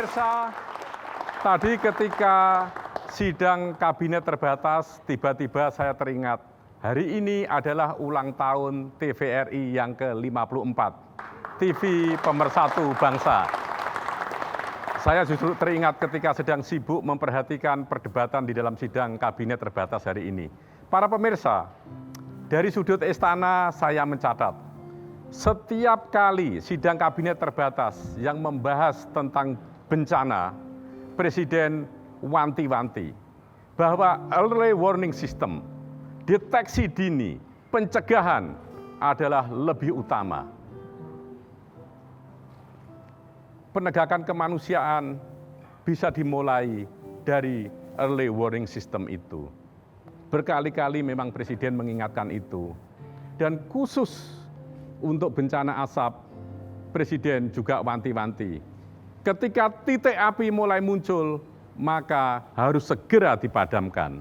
pemirsa, tadi ketika sidang kabinet terbatas, tiba-tiba saya teringat, hari ini adalah ulang tahun TVRI yang ke-54, TV Pemersatu Bangsa. Saya justru teringat ketika sedang sibuk memperhatikan perdebatan di dalam sidang kabinet terbatas hari ini. Para pemirsa, dari sudut istana saya mencatat, setiap kali sidang kabinet terbatas yang membahas tentang bencana, Presiden wanti-wanti bahwa early warning system, deteksi dini, pencegahan adalah lebih utama. Penegakan kemanusiaan bisa dimulai dari early warning system itu. Berkali-kali memang Presiden mengingatkan itu. Dan khusus untuk bencana asap, Presiden juga wanti-wanti. Ketika titik api mulai muncul, maka harus segera dipadamkan.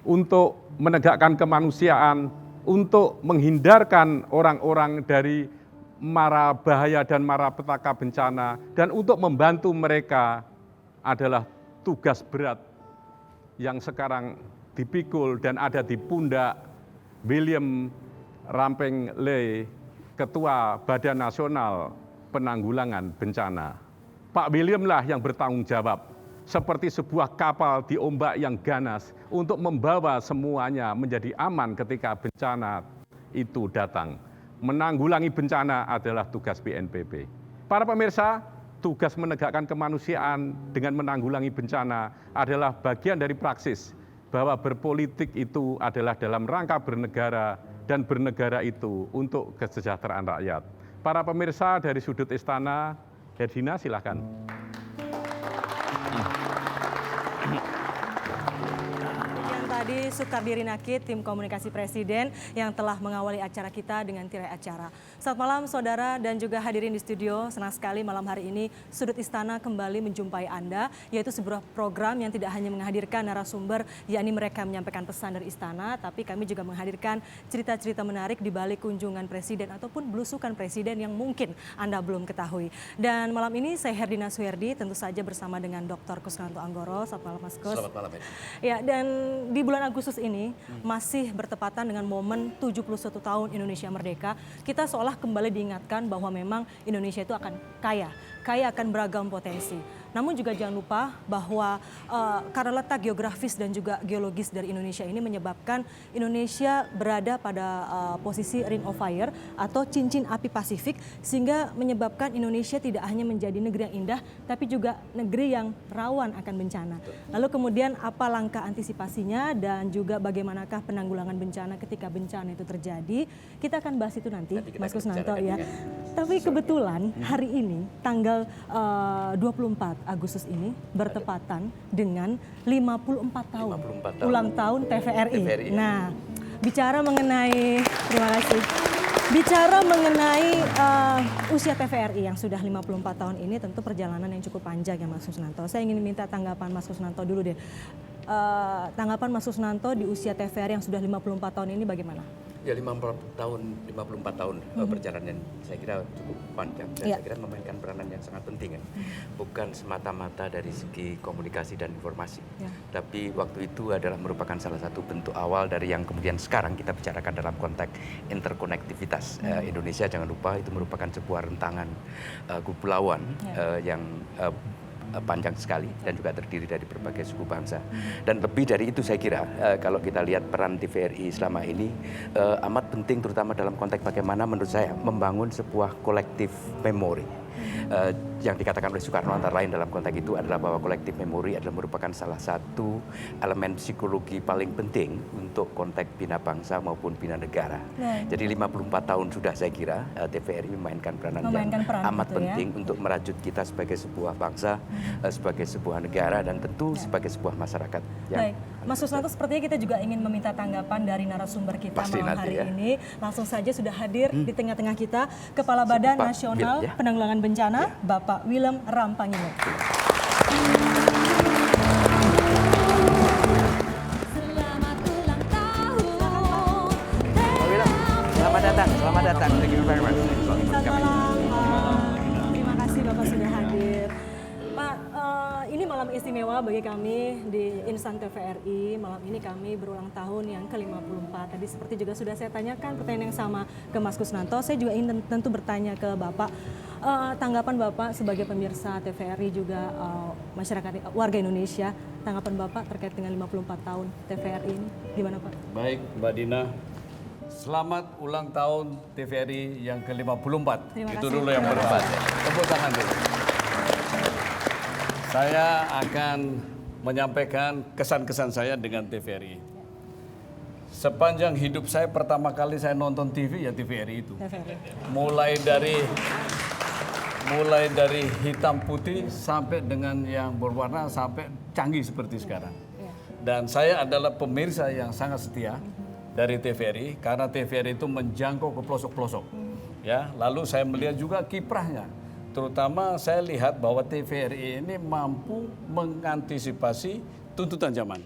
Untuk menegakkan kemanusiaan, untuk menghindarkan orang-orang dari mara bahaya dan mara petaka bencana, dan untuk membantu mereka adalah tugas berat yang sekarang dipikul dan ada di pundak William Ramping Lee, Ketua Badan Nasional Penanggulangan Bencana. Pak William lah yang bertanggung jawab, seperti sebuah kapal di ombak yang ganas untuk membawa semuanya menjadi aman ketika bencana itu datang. Menanggulangi bencana adalah tugas BNPB. Para pemirsa, tugas menegakkan kemanusiaan dengan menanggulangi bencana adalah bagian dari praksis bahwa berpolitik itu adalah dalam rangka bernegara dan bernegara itu untuk kesejahteraan rakyat. Para pemirsa dari sudut istana, Herdina silakan. Tadi Sukardi Rinakit, tim komunikasi Presiden yang telah mengawali acara kita dengan tirai acara. Selamat malam saudara dan juga hadirin di studio. Senang sekali malam hari ini Sudut Istana kembali menjumpai Anda, yaitu sebuah program yang tidak hanya menghadirkan narasumber, yakni mereka menyampaikan pesan dari Istana, tapi kami juga menghadirkan cerita-cerita menarik di balik kunjungan Presiden ataupun belusukan Presiden yang mungkin Anda belum ketahui. Dan malam ini saya Herdina Suherdi, tentu saja bersama dengan Dr. Kusnanto Anggoro. Selamat malam Mas Kus. Selamat malam. Ya, dan di bulan Agustus ini masih bertepatan dengan momen 71 tahun Indonesia Merdeka. Kita seolah kembali diingatkan bahwa memang Indonesia itu akan kaya akan beragam potensi. Namun juga jangan lupa bahwa karena letak geografis dan juga geologis dari Indonesia ini menyebabkan Indonesia berada pada posisi ring of fire atau cincin api Pasifik, sehingga menyebabkan Indonesia tidak hanya menjadi negeri yang indah, tapi juga negeri yang rawan akan bencana. Lalu kemudian apa langkah antisipasinya dan juga bagaimanakah penanggulangan bencana ketika bencana itu terjadi? Kita akan bahas itu nanti Mas Kusnanto ya. Tapi kebetulan hari ini tanggal 24 Agustus ini bertepatan dengan 54 tahun ulang tahun TVRI. Nah, bicara mengenai, terima kasih. Bicara mengenai usia TVRI yang sudah 54 tahun ini, tentu perjalanan yang cukup panjang ya Mas Kusnanto. Saya ingin minta tanggapan Mas Kusnanto dulu deh. Tanggapan Mas Kusnanto di usia TVRI yang sudah 54 tahun ini bagaimana? Ya 54 tahun perjalanan saya kira cukup panjang dan saya kira memainkan peranan yang sangat penting ya. Bukan semata-mata dari segi komunikasi dan informasi, tapi waktu itu adalah merupakan salah satu bentuk awal dari yang kemudian sekarang kita bicarakan dalam konteks interkonektivitas. Indonesia jangan lupa itu merupakan sebuah rentangan kepulauan yang panjang sekali dan juga terdiri dari berbagai suku bangsa. Dan lebih dari itu saya kira kalau kita lihat peran TVRI selama ini amat penting, terutama dalam konteks bagaimana menurut saya membangun sebuah kolektif memori. Yang dikatakan oleh Soekarno antara lain dalam konteks itu adalah bahwa kolektif memori adalah merupakan salah satu elemen psikologi paling penting untuk konteks bina bangsa maupun bina negara. Jadi 54 tahun sudah saya kira TVRI memainkan peranan yang amat penting untuk merajut kita sebagai sebuah bangsa, sebagai sebuah negara, dan tentu sebagai sebuah masyarakat. Baik, Mas Kusnanto, sepertinya kita juga ingin meminta tanggapan dari narasumber kita malam hari ini. Langsung saja sudah hadir di tengah-tengah kita Kepala Badan Nasional Penanggulangan Bencana, Bapak William Ramping Lee. Selamat datang. Thank you very much. Selamat malam. Terima kasih Bapak sudah hadir. istimewa bagi kami di Insan TVRI. Malam ini kami berulang tahun yang ke-54. Tadi seperti juga sudah saya tanyakan pertanyaan yang sama ke Mas Kusnanto. Saya juga ingin tentu bertanya ke Bapak, tanggapan Bapak sebagai pemirsa TVRI juga masyarakat warga Indonesia, tanggapan Bapak terkait dengan 54 tahun TVRI ini, gimana Pak? Baik, Mbak Dina. Selamat ulang tahun TVRI yang ke-54. Terima Itu kasih. dulu yang berempat. Tepuk tangan dulu. Saya akan menyampaikan kesan-kesan saya dengan TVRI. Sepanjang hidup saya pertama kali saya nonton TV ya TVRI itu. TVRI. Mulai dari hitam putih sampai dengan yang berwarna sampai canggih seperti sekarang. Dan saya adalah pemirsa yang sangat setia dari TVRI karena TVRI itu menjangkau ke pelosok-pelosok. Ya, lalu saya melihat juga kiprahnya. Terutama saya lihat bahwa TVRI ini mampu mengantisipasi tuntutan zaman.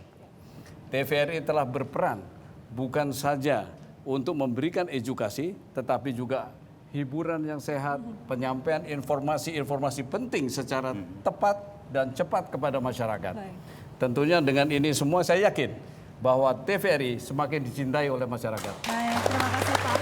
TVRI telah berperan bukan saja untuk memberikan edukasi, tetapi juga hiburan yang sehat, penyampaian informasi-informasi penting secara tepat dan cepat kepada masyarakat. Baik. Tentunya dengan ini semua saya yakin bahwa TVRI semakin dicintai oleh masyarakat. Baik, terima kasih Pak.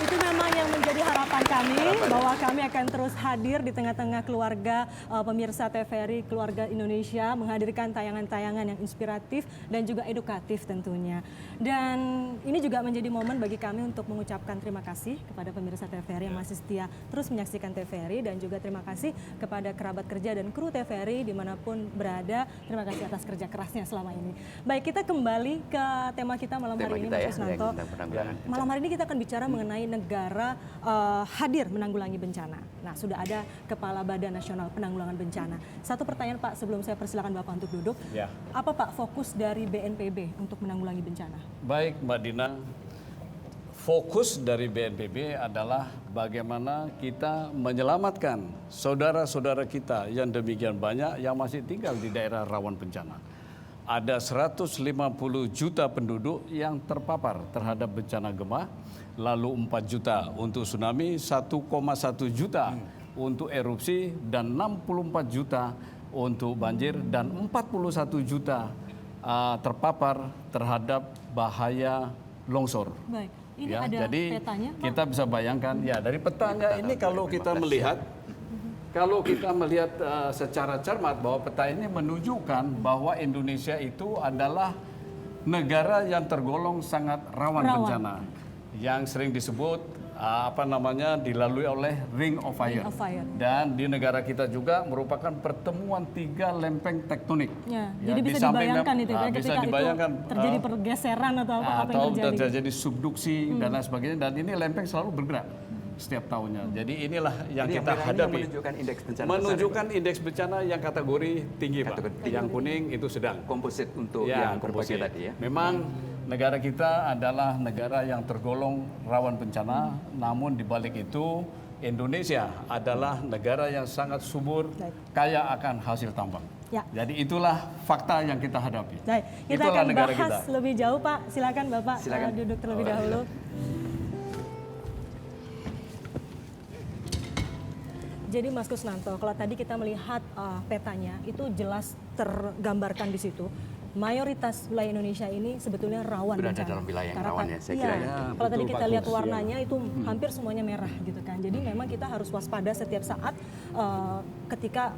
Itu memang yang menjadi harapan kami, bahwa kami akan terus hadir di tengah-tengah keluarga pemirsa TVRI, keluarga Indonesia, menghadirkan tayangan-tayangan yang inspiratif dan juga edukatif tentunya. Dan ini juga menjadi momen bagi kami untuk mengucapkan terima kasih kepada pemirsa TVRI yang masih setia terus menyaksikan TVRI, dan juga terima kasih kepada kerabat kerja dan kru TVRI dimanapun berada. Terima kasih atas kerja kerasnya selama ini. Baik, kita kembali ke tema kita malam hari ini, Mas Kusnanto. Malam hari ini kita akan bicara mengenai negara hadir menanggulangi bencana. Nah, sudah ada Kepala Badan Nasional Penanggulangan Bencana. Satu pertanyaan Pak, sebelum saya persilakan Bapak untuk duduk. Ya. Apa Pak fokus dari BNPB untuk menanggulangi bencana? Baik Mbak Dina, fokus dari BNPB adalah bagaimana kita menyelamatkan saudara-saudara kita yang demikian banyak yang masih tinggal di daerah rawan bencana. Ada 150 juta penduduk yang terpapar terhadap bencana gempa, lalu 4 juta untuk tsunami, 1,1 juta untuk erupsi, dan 64 juta untuk banjir, dan 41 juta terpapar terhadap bahaya longsor. Baik, ini Ya, ada jadi petanya Pak? kita bisa bayangkan ya dari petanya ini kalau kita melihat secara cermat bahwa peta ini menunjukkan bahwa Indonesia itu adalah negara yang tergolong sangat rawan bencana, yang sering disebut dilalui oleh Ring of Fire. Dan di negara kita juga merupakan pertemuan 3 lempeng tektonik. Ya, jadi bisa dibayangkan itu ya, bisa ketika dibayangkan, itu terjadi pergeseran atau apa yang terjadi. Atau terjadi subduksi dan lain sebagainya, dan ini lempeng selalu bergerak setiap tahunnya. Jadi inilah yang Jadi kita hadapi. Menunjukkan indeks bencana. Menunjukkan indeks bencana yang kategori tinggi, Pak. Yang kuning itu sedang. Komposit untuk Ya, yang berbagai komposit. tadi ya. Memang negara kita adalah negara yang tergolong rawan bencana, namun di balik itu Indonesia adalah negara yang sangat subur, kaya akan hasil tambang. Ya. Jadi itulah fakta yang kita hadapi. Baik, kita Itulah akan negara bahas kita. lebih jauh Pak. Silakan Bapak duduk terlebih dahulu. Jadi Mas Kusnanto, kalau tadi kita melihat petanya itu jelas tergambarkan di situ. Mayoritas wilayah Indonesia ini sebetulnya rawan Berada bencana. dalam wilayah yang Karena rawan kan- ya, saya iya, kira ya. kalau Betul, tadi kita Pak lihat Gus, warnanya itu hampir semuanya merah gitu kan. Jadi memang kita harus waspada setiap saat ketika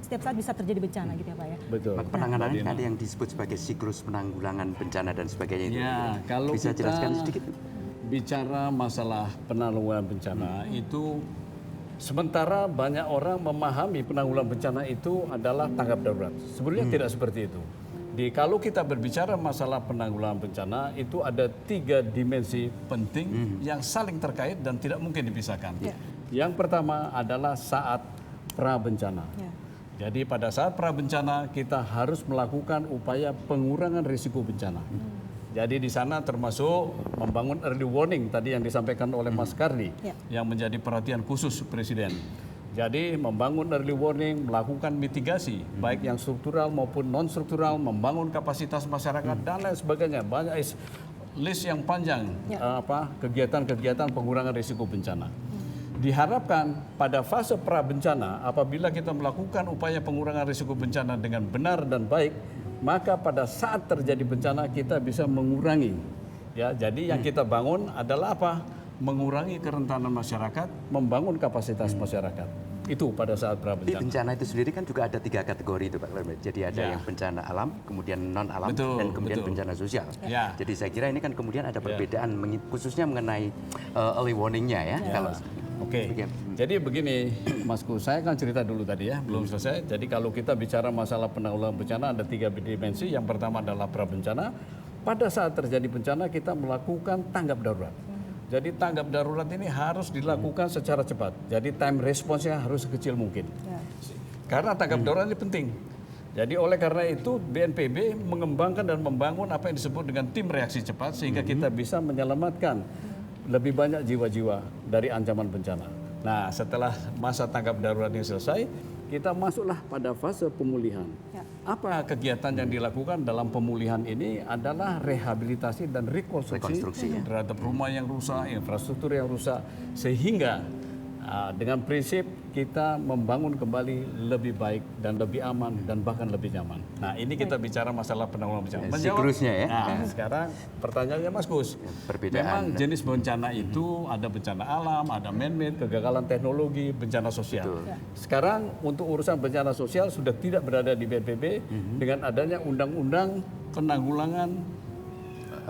setiap saat bisa terjadi bencana gitu ya Pak ya. Betul. Penanganannya ada yang disebut sebagai siklus penanggulangan bencana dan sebagainya itu. Ya, kalau Bisa kita jelaskan sedikit? bicara masalah penanggulangan bencana itu, sementara banyak orang memahami penanggulangan bencana itu adalah tanggap darurat. Sebenarnya tidak seperti itu. Kalau kita berbicara masalah penanggulangan bencana, itu ada 3 dimensi penting yang saling terkait dan tidak mungkin dipisahkan. Yang pertama adalah saat pra-bencana. Jadi pada saat pra-bencana kita harus melakukan upaya pengurangan risiko bencana. Jadi di sana termasuk membangun early warning tadi yang disampaikan oleh Mas Kardi, yang menjadi perhatian khusus Presiden. Jadi membangun early warning, melakukan mitigasi, baik yang struktural maupun non-struktural, membangun kapasitas masyarakat dan lain sebagainya. Banyak list yang panjang kegiatan-kegiatan pengurangan risiko bencana. diharapkan pada fase pra bencana apabila kita melakukan upaya pengurangan risiko bencana dengan benar dan baik, maka pada saat terjadi bencana kita bisa mengurangi. Ya, jadi yang kita bangun adalah apa? Mengurangi kerentanan masyarakat, membangun kapasitas masyarakat. Itu pada saat pra Di bencana. bencana itu sendiri kan juga ada 3 kategori itu Pak Klemen. Jadi ada yang bencana alam, kemudian non alam, Betul, dan kemudian betul. bencana sosial. Ya. Jadi saya kira ini kan kemudian ada perbedaan khususnya mengenai early warning-nya ya. Kalau Oke, jadi begini Mas Kus, saya akan cerita dulu tadi ya, belum selesai. Jadi kalau kita bicara masalah penanggulangan bencana ada 3 dimensi. Yang pertama adalah pra bencana. Pada saat terjadi bencana kita melakukan tanggap darurat. Jadi tanggap darurat ini harus dilakukan secara cepat. Jadi time response-nya harus sekecil mungkin. Karena tanggap darurat ini penting. Jadi oleh karena itu BNPB mengembangkan dan membangun apa yang disebut dengan tim reaksi cepat sehingga kita bisa menyelamatkan lebih banyak jiwa-jiwa dari ancaman bencana. Nah, setelah masa tanggap darurat ini selesai, kita masuklah pada fase pemulihan. Ya. Apa kegiatan yang dilakukan dalam pemulihan ini adalah rehabilitasi dan rekonstruksi terhadap rumah yang rusak, infrastruktur yang rusak, sehingga dengan prinsip kita membangun kembali lebih baik dan lebih aman dan bahkan lebih nyaman. Nah, ini kita bicara masalah penanggulangan bencana. siklusnya ya. Nah, sekarang pertanyaannya Mas Gus, Perbedaan. memang jenis bencana itu ada bencana alam, ada man-made, kegagalan teknologi, bencana sosial. Betul. Sekarang untuk urusan bencana sosial sudah tidak berada di BNPB dengan adanya undang-undang penanggulangan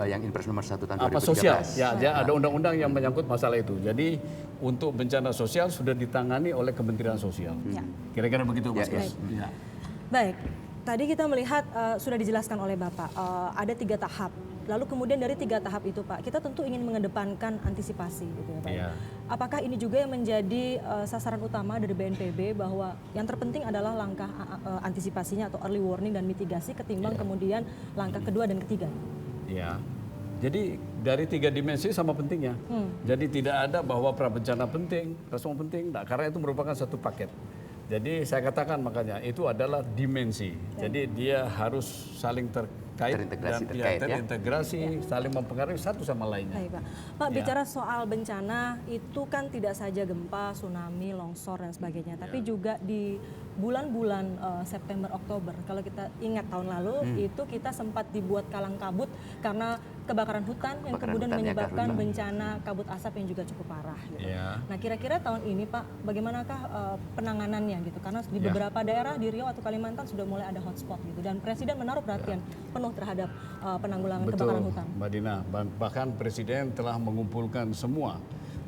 yang Inpres nomor 1 tahun 2013. apa sosial. Ya, ada undang-undang yang menyangkut masalah itu. Jadi untuk bencana sosial sudah ditangani oleh Kementerian Sosial. Ya. Kira-kira begitu Mas Ya, Gus. Ya. Baik, tadi kita melihat sudah dijelaskan oleh Bapak, ada 3 tahap. Lalu kemudian dari 3 tahap itu Pak, kita tentu ingin mengedepankan antisipasi gitu ya Pak. Iya. Apakah ini juga yang menjadi sasaran utama dari BNPB bahwa yang terpenting adalah langkah antisipasinya atau early warning dan mitigasi ketimbang kemudian langkah kedua dan ketiga? Ya, jadi dari 3 dimensi sama pentingnya. Jadi tidak ada bahwa pra bencana penting, respon penting, nah, karena itu merupakan satu paket. Jadi saya katakan makanya itu adalah dimensi. Jadi dia harus saling terkait terintegrasi, saling mempengaruhi satu sama lainnya. Baik, Pak. Pak, bicara soal bencana itu kan tidak saja gempa, tsunami, longsor dan sebagainya, tapi juga di bulan-bulan September, Oktober. Kalau kita ingat tahun lalu itu kita sempat dibuat kalang kabut karena kebakaran hutan yang kemudian menyebabkan bencana kabut asap yang juga cukup parah. Gitu. Nah, kira-kira tahun ini Pak, bagaimanakah penanganannya gitu? Karena di beberapa daerah di Riau atau Kalimantan sudah mulai ada hotspot gitu, dan Presiden menaruh perhatian penuh terhadap penanggulangan kebakaran hutan. Mbak Dina, bahkan Presiden telah mengumpulkan semua.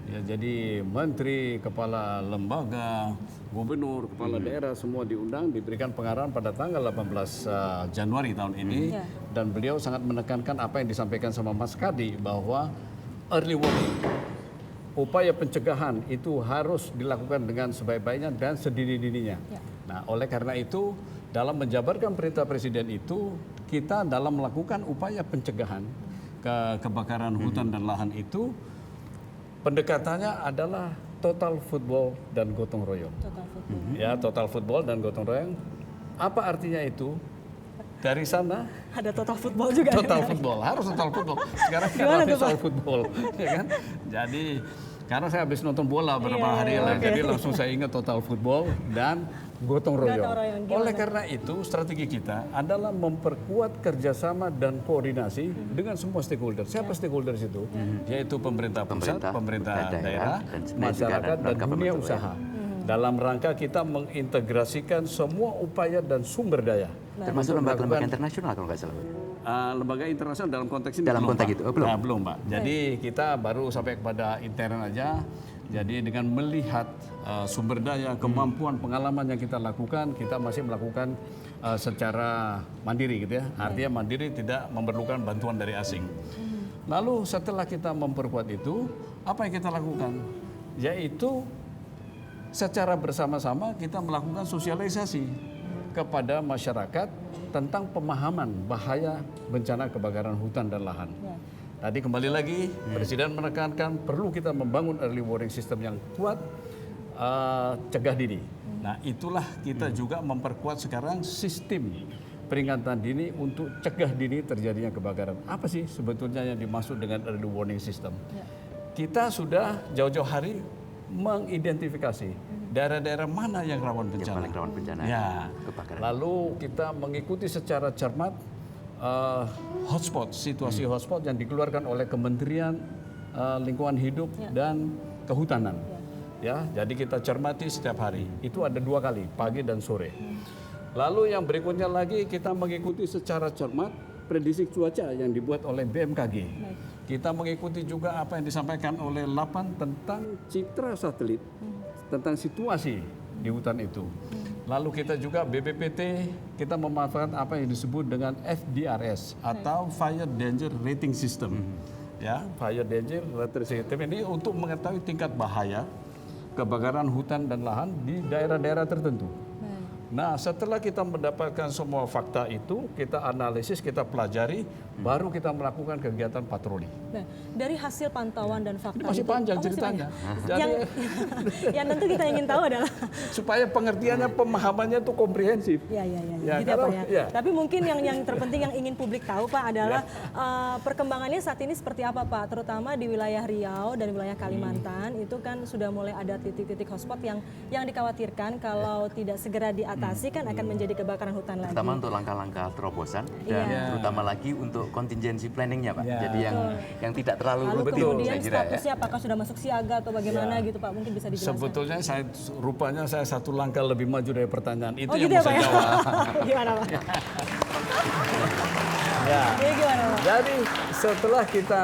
Ya, jadi menteri, kepala lembaga, gubernur, kepala daerah semua diundang, diberikan pengarahan pada tanggal 18 Januari tahun ini. Dan beliau sangat menekankan apa yang disampaikan sama Mas Kadi bahwa early warning, upaya pencegahan itu harus dilakukan dengan sebaik-baiknya dan sedini-dininya. Nah, oleh karena itu dalam menjabarkan perintah Presiden itu kita dalam melakukan upaya pencegahan kebakaran hutan dan lahan itu pendekatannya adalah total football dan gotong royong. Total football. Ya, total football dan gotong royong. Apa artinya itu? Dari sana Ada total football juga. total football, harus total football. Sekarang kan total football, ya kan? Jadi karena saya habis nonton bola beberapa hari lalu, jadi langsung saya ingat total football dan gotong royong. Oleh karena itu strategi kita adalah memperkuat kerjasama dan koordinasi dengan semua stakeholder. Siapa stakeholders itu? Yaitu pemerintah pusat, pemerintah daerah, masyarakat dan dunia usaha. Dalam rangka kita mengintegrasikan semua upaya dan sumber daya. Termasuk lembaga-lembaga internasional kalau nggak salah. Lembaga internasional dalam konteks ini dalam belum, konteks Pak. itu belum. Nah, belum Pak. Jadi kita baru sampai kepada intern aja. Jadi dengan melihat sumber daya, kemampuan, pengalaman yang kita lakukan, kita masih melakukan secara mandiri gitu ya. Artinya mandiri tidak memerlukan bantuan dari asing. Lalu setelah kita memperkuat itu, apa yang kita lakukan? Yaitu secara bersama-sama kita melakukan sosialisasi kepada masyarakat tentang pemahaman bahaya bencana kebakaran hutan dan lahan. Tadi kembali lagi, Presiden menekankan perlu kita membangun early warning system yang kuat, cegah dini. Nah, itulah kita juga memperkuat sekarang sistem peringatan dini untuk cegah dini terjadinya kebakaran. Apa sih sebetulnya yang dimaksud dengan early warning system? Kita sudah jauh-jauh hari mengidentifikasi daerah-daerah mana yang rawan Yang bencana. paling rawan bencana Ya. kebakaran. Lalu kita mengikuti secara cermat hotspot, situasi hotspot yang dikeluarkan oleh Kementerian Lingkungan Hidup dan Kehutanan. Ya, jadi kita cermati setiap hari. Itu ada 2 kali, pagi dan sore. Lalu yang berikutnya lagi kita mengikuti secara cermat prediksi cuaca yang dibuat oleh BMKG. Kita mengikuti juga apa yang disampaikan oleh Lapan tentang citra satelit, tentang situasi di hutan itu. Lalu kita juga BPPT, kita memanfaatkan apa yang disebut dengan FDRS atau Fire Danger Rating System. Ya, Fire Danger Rating System ini untuk mengetahui tingkat bahaya kebakaran hutan dan lahan di daerah-daerah tertentu. Nah, setelah kita mendapatkan semua fakta itu, kita analisis, kita pelajari, baru kita melakukan kegiatan patroli. Nah, dari hasil pantauan dan fakta Ini masih itu- panjang masih ceritanya. panjang. Jadi, yang tentu kita ingin tahu adalah supaya pengertiannya, pemahamannya itu komprehensif. ya Ya, gitu ya, kalau- Pak ya. ya. Tapi mungkin yang terpenting yang ingin publik tahu Pak adalah perkembangannya saat ini seperti apa Pak, terutama di wilayah Riau dan wilayah Kalimantan itu kan sudah mulai ada titik-titik hotspot yang dikhawatirkan kalau tidak segera diatasi kan akan menjadi kebakaran hutan lagi. Terutama untuk langkah-langkah terobosan dan Iya. terutama lagi untuk contingency planningnya Pak. Iya. Jadi yang tidak terlalu Lalu rutin kemudian saya kira ya. statusnya apakah sudah masuk siaga atau bagaimana gitu Pak, mungkin bisa dijelaskan. Sebetulnya rupanya saya 1 langkah lebih maju dari pertanyaan itu Oh yang gitu ya mau Pak saya ya? jawab. Gimana Pak? Ya. Jadi gimana Pak? Jadi setelah kita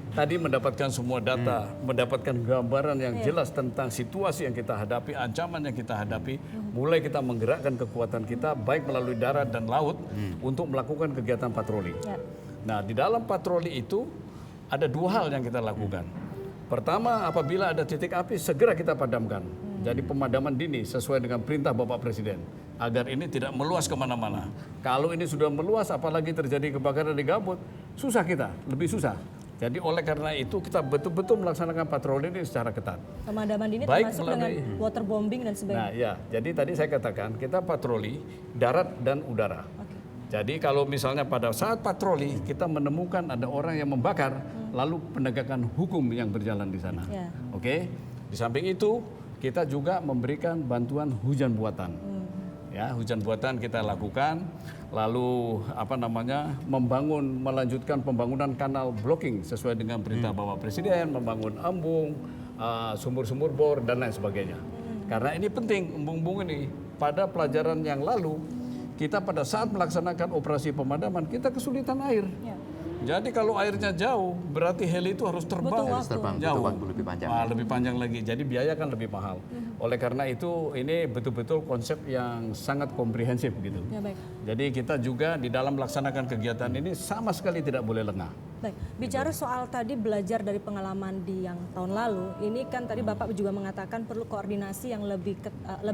tadi mendapatkan semua data, mendapatkan gambaran yang jelas tentang situasi yang kita hadapi, ancaman yang kita hadapi, mulai kita menggerakkan kekuatan kita baik melalui darat dan laut untuk melakukan kegiatan patroli. Ya. Nah, di dalam patroli itu ada 2 hal yang kita lakukan. Pertama, apabila ada titik api segera kita padamkan. Jadi pemadaman dini sesuai dengan perintah Bapak Presiden agar ini tidak meluas kemana-mana. Kalau ini sudah meluas, apalagi terjadi kebakaran di gambut, susah kita, lebih susah. Jadi oleh karena itu kita betul-betul melaksanakan patroli ini secara ketat. Pemadaman dini Baik termasuk dengan melalui- waterbombing dan sebagainya. Nah ya, jadi tadi saya katakan kita patroli darat dan udara. Jadi kalau misalnya pada saat patroli kita menemukan ada orang yang membakar, lalu penegakan hukum yang berjalan di sana. Ya. Oke. Di samping itu kita juga memberikan bantuan hujan buatan. Ya, hujan buatan kita lakukan. Lalu melanjutkan pembangunan kanal blocking sesuai dengan perintah Bapak Presiden, membangun embung, sumur-sumur bor dan lain sebagainya. Karena ini penting embung-embung ini. Pada pelajaran yang lalu kita pada saat melaksanakan operasi pemadaman kita kesulitan air. Ya. Jadi kalau airnya jauh, berarti heli itu harus terbang Butuh Harus terbang, jauh. butuh waktu lebih panjang. Lebih panjang lagi. Jadi biaya kan lebih mahal. Oleh karena itu ini betul-betul konsep yang sangat komprehensif gitu. Ya baik. Jadi kita juga di dalam melaksanakan kegiatan ini sama sekali tidak boleh lengah. Baik, bicara soal tadi belajar dari pengalaman di yang tahun lalu, ini kan tadi Bapak juga mengatakan perlu koordinasi yang lebih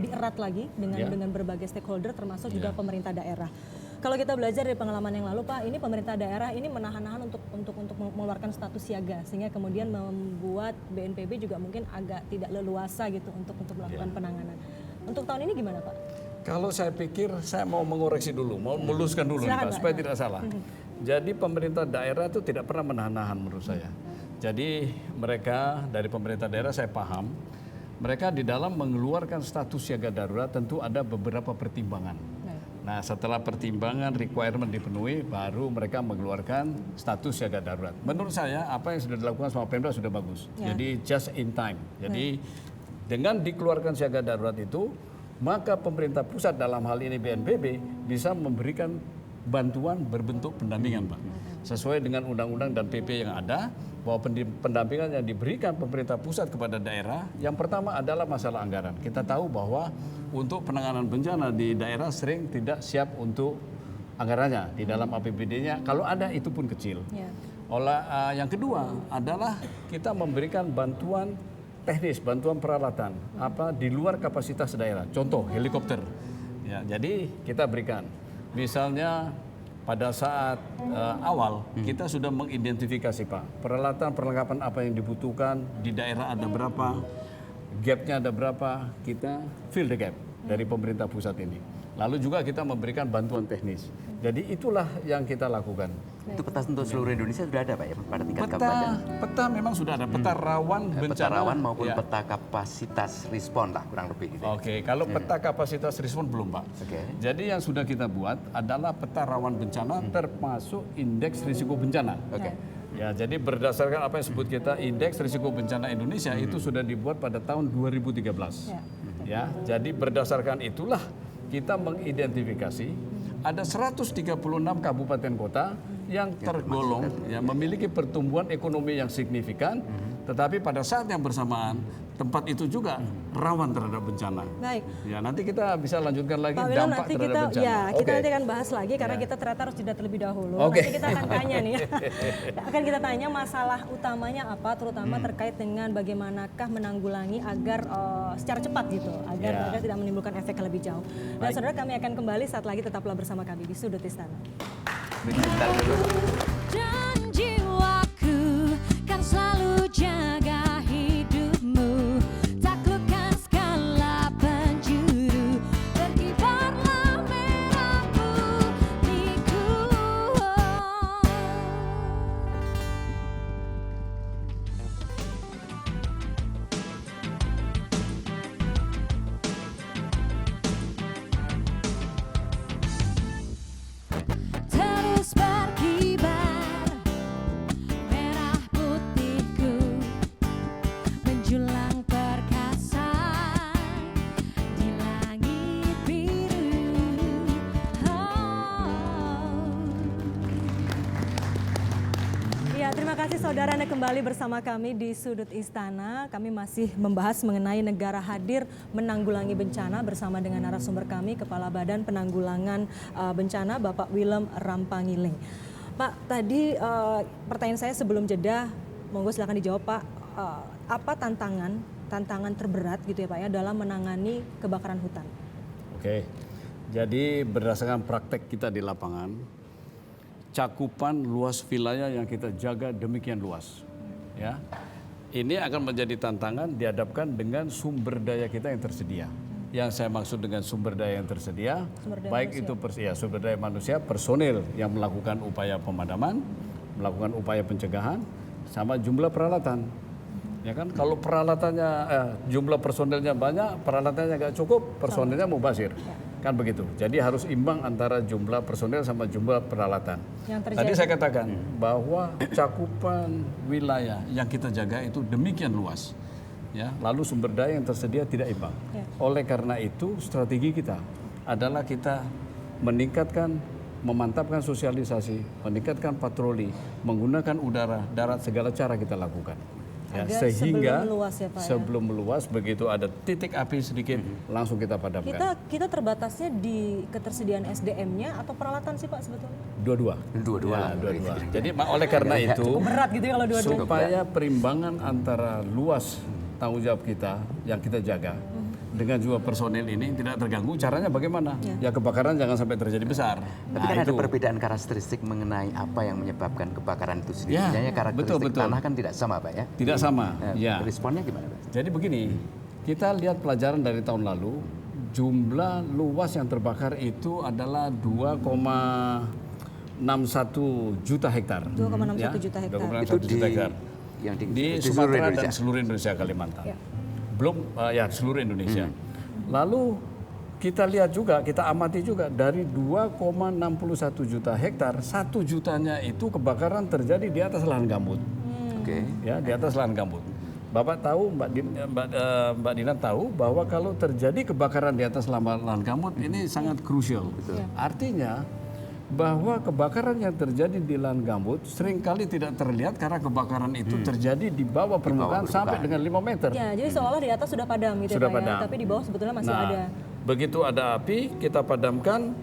erat lagi dengan berbagai stakeholder termasuk juga pemerintah daerah. Kalau kita belajar dari pengalaman yang lalu Pak, ini pemerintah daerah ini menahan-nahan untuk mengeluarkan status siaga sehingga kemudian membuat BNPB juga mungkin agak tidak leluasa gitu untuk melakukan penanganan. Untuk tahun ini gimana Pak? Kalau saya pikir saya mau mengoreksi dulu, mau meluskan dulu nih, Silakan, Pak, Pak. supaya tidak salah. Jadi pemerintah daerah itu tidak pernah menahan-nahan menurut saya. Jadi mereka dari pemerintah daerah saya paham, mereka di dalam mengeluarkan status siaga darurat tentu ada beberapa pertimbangan. Nah setelah pertimbangan requirement dipenuhi, baru mereka mengeluarkan status siaga darurat. Menurut saya apa yang sudah dilakukan sama Pemda sudah bagus. Jadi just in time. Jadi dengan dikeluarkan siaga darurat itu, maka pemerintah pusat dalam hal ini BNPB bisa memberikan bantuan berbentuk pendampingan Pak. Sesuai dengan undang-undang dan PP yang ada, bahwa pendampingan yang diberikan pemerintah pusat kepada daerah, yang pertama adalah masalah anggaran. Kita tahu bahwa untuk penanganan bencana di daerah sering tidak siap untuk anggarannya di dalam APBD-nya. Kalau ada itu pun kecil. Ya. Yang kedua adalah kita memberikan bantuan teknis, bantuan peralatan di luar kapasitas daerah. Contoh helikopter. Ya, jadi kita berikan. Misalnya pada saat awal kita sudah mengidentifikasi Pak peralatan perlengkapan apa yang dibutuhkan di daerah ada berapa, gapnya ada berapa, kita fill the gap dari pemerintah pusat ini. Lalu juga kita memberikan bantuan teknis. Jadi itulah yang kita lakukan. Itu peta untuk seluruh Indonesia sudah ada Pak ya pada tingkat Peta, kabupaten? peta memang sudah ada, peta rawan bencana. Peta rawan maupun Ya. peta kapasitas respon lah kurang lebih gitu. Oke, kalau peta kapasitas respon belum Pak. Oke. Jadi yang sudah kita buat adalah peta rawan bencana termasuk indeks risiko bencana. Oke. Ya, jadi berdasarkan apa yang sebut kita indeks risiko bencana Indonesia itu sudah dibuat pada tahun 2013. Ya, jadi berdasarkan itulah kita mengidentifikasi ada 136 kabupaten kota yang tergolong ya memiliki pertumbuhan ekonomi yang signifikan, tetapi pada saat yang bersamaan tempat itu juga rawan terhadap bencana. Baik. Ya, nanti kita bisa lanjutkan lagi Pak Wilam, dampak nanti terhadap kita bencana. kita Oke. nanti akan bahas lagi karena kita ternyata harus jeda terlebih dahulu. Oke. Nanti kita akan tanya nih. Akan kita tanya masalah utamanya apa, terutama terkait dengan bagaimanakah menanggulangi agar secara cepat gitu, agar tidak menimbulkan efek yang lebih jauh. Dan saudara, kami akan kembali saat lagi, tetaplah bersama kami di Sudut Istana. Bentar dulu. Dan jiwaku kan selalu jaga hidupmu, taklukkan segala penjuru, berkibarlah merah putihku. Terus berkibar merah putihku, menjulang perkasa di langit biru. Ya, terima kasih saudara Anda kembali bersama kami di Sudut Istana. Kami masih membahas mengenai negara hadir menanggulangi bencana bersama dengan narasumber kami, Kepala Badan Penanggulangan Bencana, Bapak Willem Rampangiling. Pak, tadi pertanyaan saya sebelum jeda, monggo silakan dijawab Pak. Apa tantangan terberat gitu ya Pak ya dalam menangani kebakaran hutan? Oke. Jadi berdasarkan praktek kita di lapangan, cakupan luas wilayah yang kita jaga demikian luas. Ya. Ini akan menjadi tantangan dihadapkan dengan sumber daya kita yang tersedia. Yang saya maksud dengan sumber daya yang tersedia, baik itu sumber daya manusia, personil yang melakukan upaya pemadaman, melakukan upaya pencegahan, sama jumlah peralatan. Ya kan, kalau peralatannya jumlah personilnya banyak, peralatannya nggak cukup, personilnya mubazir. Kan begitu. Jadi harus imbang antara jumlah personil sama jumlah peralatan. Yang terjadi. Tadi saya katakan bahwa cakupan wilayah yang kita jaga itu demikian luas. Ya, lalu sumber daya yang tersedia tidak imbang. Oleh karena itu strategi kita adalah kita meningkatkan, memantapkan sosialisasi, meningkatkan patroli, menggunakan udara, darat, segala cara kita lakukan. Ya, Agar sehingga sebelum meluas ya Pak ya? sebelum meluas begitu ada titik api sedikit langsung kita padamkan. Kita terbatasnya di ketersediaan SDM-nya atau peralatan sih Pak sebetulnya? Dua-dua. Dua-dua. Ya, dua-dua. Jadi oleh karena itu Berat gitu ya kalau dua-dua. supaya perimbangan antara luas tanggung jawab kita yang kita jaga dengan juga personil ini tidak terganggu, caranya bagaimana? Ya kebakaran jangan sampai terjadi besar. Tapi kan ada perbedaan karakteristik mengenai apa yang menyebabkan kebakaran itu sendiri. Ya, Misalnya karakteristik betul. tanah kan tidak sama Pak ya. Tidak sama. Ya. Responnya gimana Pak? Jadi begini, kita lihat pelajaran dari tahun lalu, jumlah luas yang terbakar itu adalah 2,61 juta hektar. 2,61 juta hektar. 2,61 Itu juta hektar. yang Di Sumatera dan seluruh Indonesia, Kalimantan. Ya. Belum seluruh Indonesia. Lalu kita lihat juga, kita amati juga dari 2,61 juta hektar, 1 jutanya itu kebakaran terjadi di atas lahan gambut. Oke. Ya, di atas lahan gambut. Bapak tahu, Mbak Dina tahu bahwa kalau terjadi kebakaran di atas lahan gambut ini sangat krusial. Artinya bahwa kebakaran yang terjadi di lahan gambut seringkali tidak terlihat karena kebakaran itu terjadi di bawah permukaan sampai dengan 5 meter. Ya, jadi seolah di atas sudah padam gitu Sudah ya Pak padam. ya, tapi di bawah sebetulnya masih ada. Begitu ada api, kita padamkan,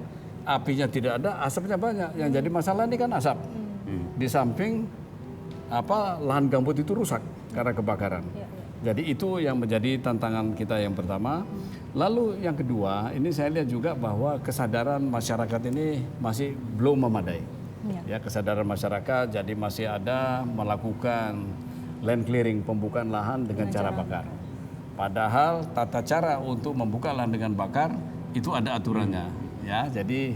apinya tidak ada, asapnya banyak. Yang jadi masalah ini kan asap. Di samping lahan gambut itu rusak karena kebakaran. Jadi itu yang menjadi tantangan kita yang pertama. Lalu yang kedua, ini saya lihat juga bahwa kesadaran masyarakat ini masih belum memadai. Ya, kesadaran masyarakat jadi masih ada melakukan land clearing, pembukaan lahan dengan cara bakar. Padahal tata cara untuk membuka lahan dengan bakar itu ada aturannya. Ya, jadi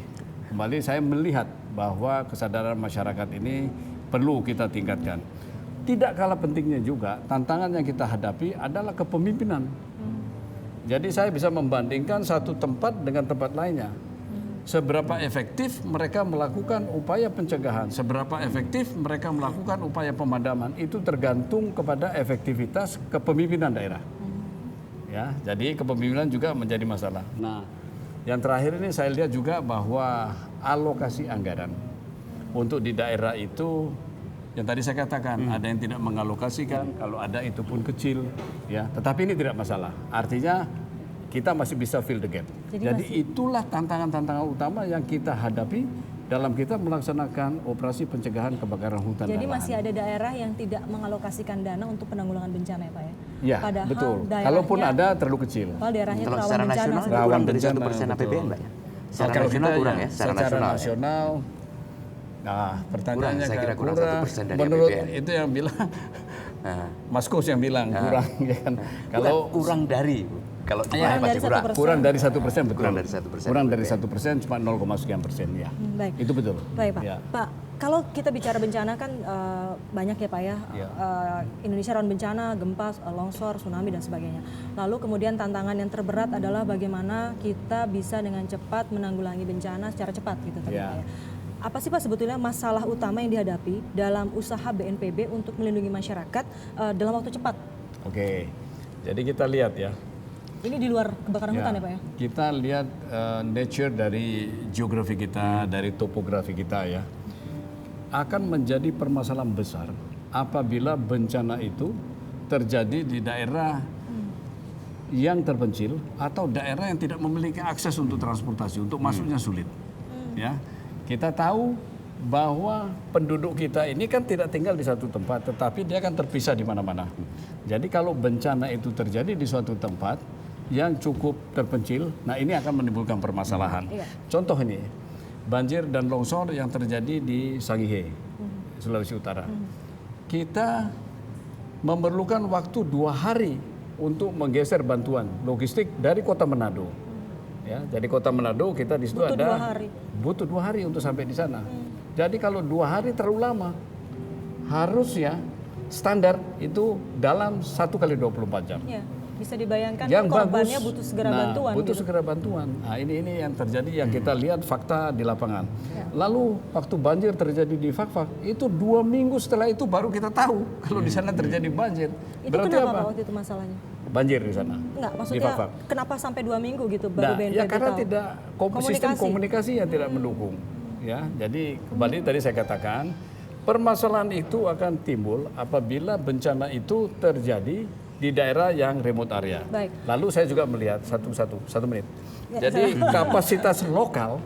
kembali saya melihat bahwa kesadaran masyarakat ini perlu kita tingkatkan. Tidak kalah pentingnya juga tantangan yang kita hadapi adalah kepemimpinan. Jadi saya bisa membandingkan satu tempat dengan tempat lainnya. Seberapa efektif mereka melakukan upaya pencegahan, seberapa efektif mereka melakukan upaya pemadaman, itu tergantung kepada efektivitas kepemimpinan daerah. Ya, jadi kepemimpinan juga menjadi masalah. Nah, yang terakhir ini saya lihat juga bahwa alokasi anggaran untuk di daerah itu, yang tadi saya katakan ada yang tidak mengalokasikan, kalau ada itu pun kecil, ya. Tetapi ini tidak masalah. Artinya kita masih bisa fill the gap. Jadi itulah tantangan-tantangan utama yang kita hadapi dalam kita melaksanakan operasi pencegahan kebakaran hutan dan Jadi lahan. masih ada daerah yang tidak mengalokasikan dana untuk penanggulangan bencana ya Pak ya? Ya, Padahal betul. daerahnya- Kalaupun ada terlalu kecil. Kalau daerahnya Kalau rawan secara bencana. nasional itu Rawan kurang dari bencana, 1% APBN, betul. Mbak ya? Secara Kalau nasional kita kurang ya, secara nasional. nasional, nah pertanyaannya Kurang, saya kira kurang kurang. 1% dari Menurut APBN. itu yang bilang, Nah, Mas Kus yang bilang kurang. Ya kan? Kalau kurang dari, kalau jumlahnya dari pasti kurang. 1%. kurang dari 1% betul. Kurang dari 1%. Kurang dari 1% cuma 0, sekian persen ya. Baik. Itu betul. Baik Pak. Ya. Pak, kalau kita bicara bencana kan banyak ya Pak ya. Ya. Indonesia rawan bencana, gempa, longsor, tsunami dan sebagainya. Lalu kemudian tantangan yang terberat adalah bagaimana kita bisa dengan cepat menanggulangi bencana secara cepat gitu tadi Ya. Pak ya. Apa sih Pak sebetulnya masalah utama yang dihadapi dalam usaha BNPB untuk melindungi masyarakat dalam waktu cepat? Oke. Jadi kita lihat ya. Ini di luar kebakaran hutan ya Pak ya? Kita lihat nature dari geografi kita, dari topografi kita ya, akan menjadi permasalahan besar apabila bencana itu terjadi di daerah yang terpencil atau daerah yang tidak memiliki akses untuk transportasi, untuk masuknya sulit. Ya, kita tahu bahwa penduduk kita ini kan tidak tinggal di satu tempat, tetapi dia kan terpisah di mana-mana. Jadi kalau bencana itu terjadi di suatu tempat yang cukup terpencil, nah ini akan menimbulkan permasalahan. Iya. Contoh ini, banjir dan longsor yang terjadi di Sangihe, Sulawesi Utara. Kita memerlukan waktu 2 hari untuk menggeser bantuan logistik dari kota Manado. Ya, jadi kota Manado kita di situ Butuh ada 2 hari. butuh 2 hari untuk sampai di sana. Jadi kalau 2 hari terlalu lama, harusnya standar itu dalam 1 kali 24 jam. Ya, bisa dibayangkan Yang korbannya bagus, butuh segera bantuan. butuh gitu. segera bantuan. Nah ini yang terjadi yang kita lihat fakta di lapangan. Lalu waktu banjir terjadi di Fakfak itu 2 minggu setelah itu baru kita tahu kalau di sana terjadi banjir. Itu Berarti kenapa apa? Pak waktu itu masalahnya? Banjir di sana. Enggak, Di maksudnya Fakfak. kenapa sampai 2 minggu gitu baru Nah, BNPB ya karena tahu? tidak sistem komunikasi yang tidak mendukung. Ya, jadi kembali tadi saya katakan permasalahan itu akan timbul apabila bencana itu terjadi di daerah yang remote area. Baik. Lalu saya juga melihat satu menit. Ya, Jadi kapasitas lokal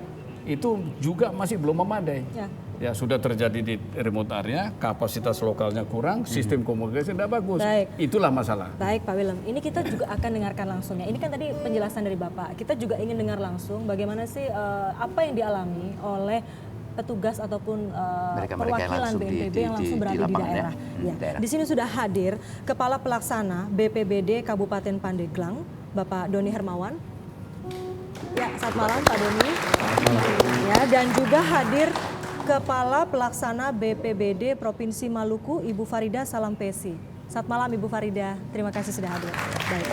itu juga masih belum memadai. Ya. Ya sudah terjadi di remote area, kapasitas lokalnya kurang, sistem komunikasi tidak bagus. Baik. Itulah masalah. Baik Pak Willem, ini kita juga akan dengarkan langsung ya. Ini kan tadi penjelasan dari Bapak. Kita juga ingin dengar langsung bagaimana sih apa yang dialami oleh petugas ataupun Mereka-mereka yang perwakilan langsung BNPB di yang langsung berada di lapangan ya. daerah. Ya. Daerah. Di sini sudah hadir Kepala Pelaksana BPBD Kabupaten Pandeglang, Bapak Doni Hermawan. Ya, selamat malam Pak Doni. Ya, dan juga hadir Kepala Pelaksana BPBD Provinsi Maluku, Ibu Farida Salampesi. Selamat malam Ibu Farida, terima kasih sudah hadir. Baik.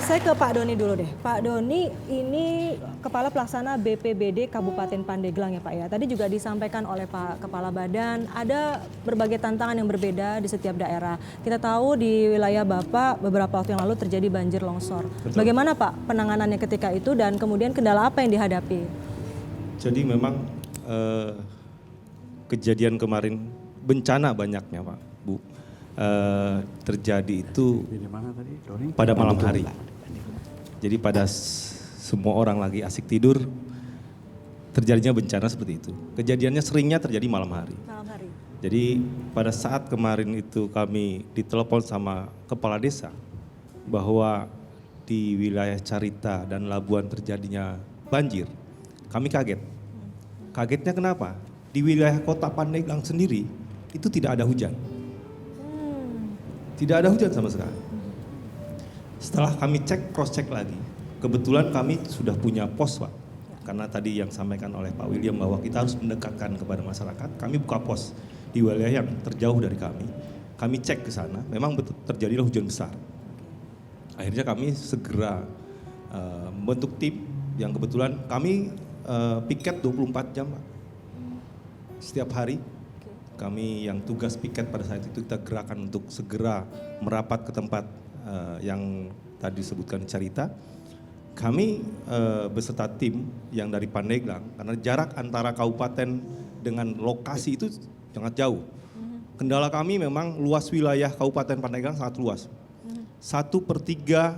Saya ke Pak Doni dulu deh. Pak Doni ini Kepala Pelaksana BPBD Kabupaten Pandeglang ya Pak ya. Tadi juga disampaikan oleh Pak Kepala Badan, ada berbagai tantangan yang berbeda di setiap daerah. Kita tahu di wilayah Bapak beberapa waktu yang lalu terjadi banjir longsor. Bagaimana Pak penanganannya ketika itu dan kemudian kendala apa yang dihadapi? Jadi memang kejadian kemarin bencana banyaknya Pak, Bu. Terjadi itu pada malam hari. Jadi pada semua orang lagi asik tidur, terjadinya bencana seperti itu. Kejadiannya seringnya terjadi malam hari. Malam hari. Jadi pada saat kemarin itu kami ditelepon sama kepala desa bahwa di wilayah Carita dan Labuan terjadinya banjir, kami kaget. Kagetnya kenapa? Di wilayah kota Pandeglang sendiri itu tidak ada hujan. Tidak ada hujan sama sekali. Setelah kami cek, cross check lagi, kebetulan kami sudah punya pos, Pak. Karena tadi yang sampaikan oleh Pak William bahwa kita harus mendekatkan kepada masyarakat, kami buka pos di wilayah yang terjauh dari kami. Kami cek ke sana, memang betul terjadilah hujan besar. Akhirnya kami segera membentuk tim yang kebetulan kami piket 24 jam, Pak. Setiap hari kami yang tugas piket pada saat itu kita gerakan untuk segera merapat ke tempat yang tadi disebutkan Carita. Kami beserta tim yang dari Pandeglang, karena jarak antara kabupaten dengan lokasi itu sangat jauh. Kendala kami memang luas wilayah Kabupaten Pandeglang sangat luas. 1/3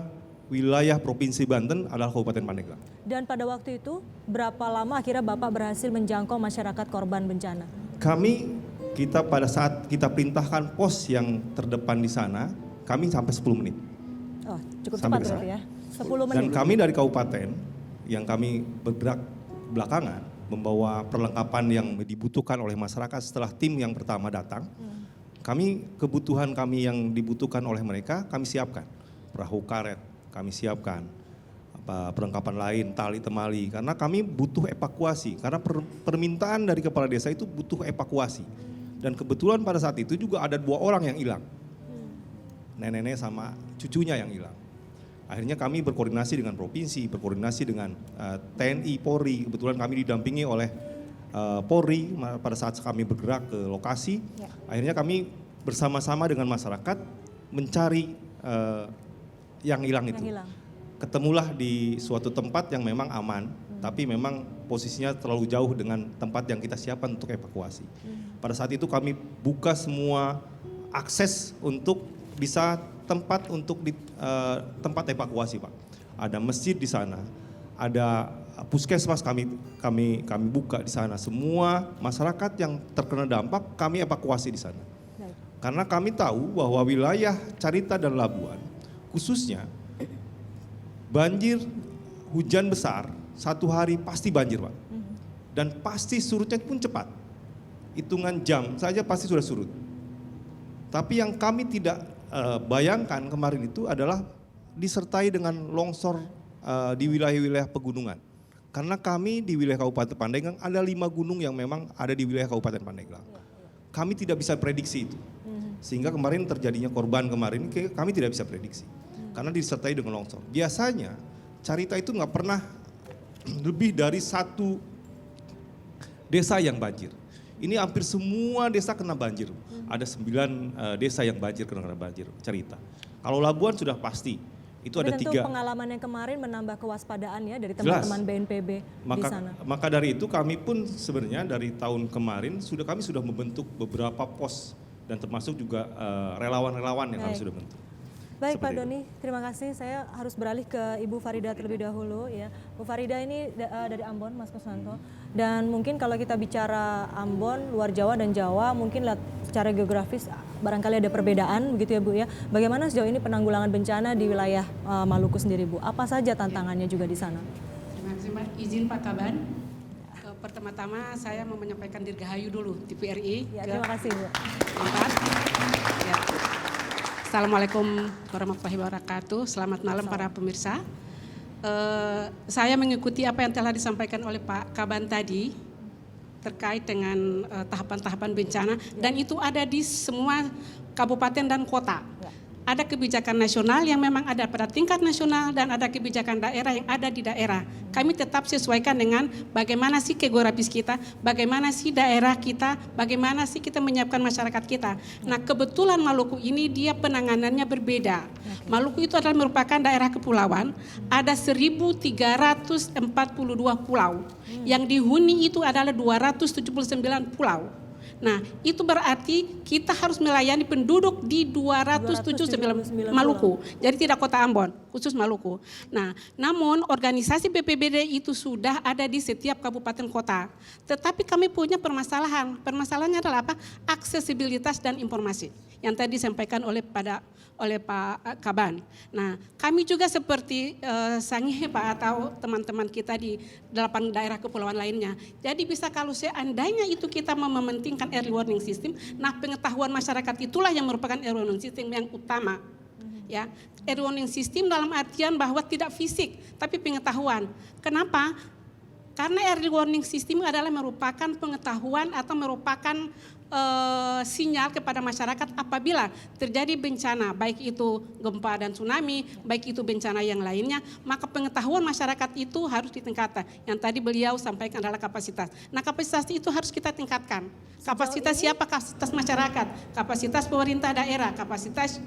wilayah Provinsi Banten adalah Kabupaten Pandeglang. Dan pada waktu itu berapa lama akhirnya Bapak berhasil menjangkau masyarakat korban bencana? Kita pada saat kita perintahkan pos yang terdepan di sana, kami sampai 10 menit. Oh, cukup Sampai cepat ke sana. berarti ya. 10 menit. Dan kami dari kabupaten yang kami bergerak belakangan membawa perlengkapan yang dibutuhkan oleh masyarakat setelah tim yang pertama datang. Kebutuhan kami yang dibutuhkan oleh mereka kami siapkan. Perahu karet kami siapkan, perlengkapan lain, tali temali, karena kami butuh evakuasi, karena permintaan dari kepala desa itu butuh evakuasi. Dan kebetulan pada saat itu juga ada 2 orang yang hilang, nenek-nenek sama cucunya yang hilang. Akhirnya kami berkoordinasi dengan provinsi, berkoordinasi dengan TNI, Polri, kebetulan kami didampingi oleh Polri pada saat kami bergerak ke lokasi. Akhirnya kami bersama-sama dengan masyarakat mencari yang hilang itu. Ketemulah di suatu tempat yang memang aman, tapi memang posisinya terlalu jauh dengan tempat yang kita siapkan untuk evakuasi. Pada saat itu kami buka semua akses untuk bisa tempat untuk tempat evakuasi, Pak. Ada masjid di sana, ada puskesmas kami buka di sana. Semua masyarakat yang terkena dampak kami evakuasi di sana. Karena kami tahu bahwa wilayah Carita dan Labuan khususnya banjir, hujan besar, 1 hari pasti banjir, Pak. Dan pasti surutnya pun cepat. Hitungan jam saja pasti sudah surut. Tapi yang kami tidak bayangkan kemarin itu adalah disertai dengan longsor di wilayah-wilayah pegunungan. Karena kami di wilayah Kabupaten Pandeglang ada 5 gunung yang memang ada di wilayah Kabupaten Pandeglang. Kami tidak bisa prediksi itu. Sehingga kemarin terjadinya korban kemarin kami tidak bisa prediksi. Karena disertai dengan longsor. Biasanya Carita itu nggak pernah lebih dari 1 desa yang banjir. Ini hampir semua desa kena banjir. Ada 9 desa yang kena banjir Carita. Kalau Labuan sudah pasti. Itu ada 3. Tentu pengalaman yang kemarin menambah kewaspadaan ya dari teman-teman BNPB di sana. Maka dari itu kami pun sebenarnya dari tahun kemarin kami sudah membentuk beberapa pos dan termasuk juga relawan-relawan yang kami sudah bentuk. Baik Pak Doni, terima kasih. Saya harus beralih ke Ibu Farida terlebih dahulu ya. Bu Farida ini dari Ambon, Mas Kuswanto. Dan mungkin kalau kita bicara Ambon, luar Jawa dan Jawa, mungkin secara geografis barangkali ada perbedaan begitu ya Bu ya. Bagaimana sejauh ini penanggulangan bencana di wilayah Maluku sendiri Bu? Apa saja tantangannya juga di sana? Terima kasih Mbak. Izin Pak Kaban. Pertama-tama saya mau menyampaikan dirgahayu dulu TVRI. Ya, terima kasih Bu. Ya. Assalamualaikum warahmatullahi wabarakatuh. Selamat malam para pemirsa. Saya mengikuti apa yang telah disampaikan oleh Pak Kaban tadi terkait dengan tahapan-tahapan bencana dan itu ada di semua kabupaten dan kota. Ada kebijakan nasional yang memang ada pada tingkat nasional dan ada kebijakan daerah yang ada di daerah. Kami tetap sesuaikan dengan bagaimana sih geografis kita, bagaimana sih daerah kita, bagaimana sih kita menyiapkan masyarakat kita. Nah kebetulan Maluku ini dia penanganannya berbeda. Maluku itu adalah merupakan daerah kepulauan, ada 1.342 pulau. Yang dihuni itu adalah 279 pulau. Nah, itu berarti kita harus melayani penduduk di 279 Maluku. Jadi tidak kota Ambon, khusus Maluku. Nah, namun organisasi BPBD itu sudah ada di setiap kabupaten kota. Tetapi kami punya permasalahan. Permasalahannya adalah apa? Aksesibilitas dan informasi. Yang tadi disampaikan oleh Pak Kaban. Nah, kami juga seperti Sangihe Pak atau teman-teman kita di 8 daerah kepulauan lainnya. Jadi bisa kalau seandainya itu kita mementingkan early warning system, nah pengetahuan masyarakat itulah yang merupakan early warning system yang utama. Ya, early warning system dalam artian bahwa tidak fisik, tapi pengetahuan. Kenapa? Karena early warning system adalah merupakan pengetahuan atau merupakan sinyal kepada masyarakat apabila terjadi bencana, baik itu gempa dan tsunami, baik itu bencana yang lainnya, maka pengetahuan masyarakat itu harus ditingkatkan. Yang tadi beliau sampaikan adalah kapasitas. Nah, kapasitas itu harus kita tingkatkan. Kapasitas siapa? Kapasitas masyarakat, kapasitas pemerintah daerah, kapasitas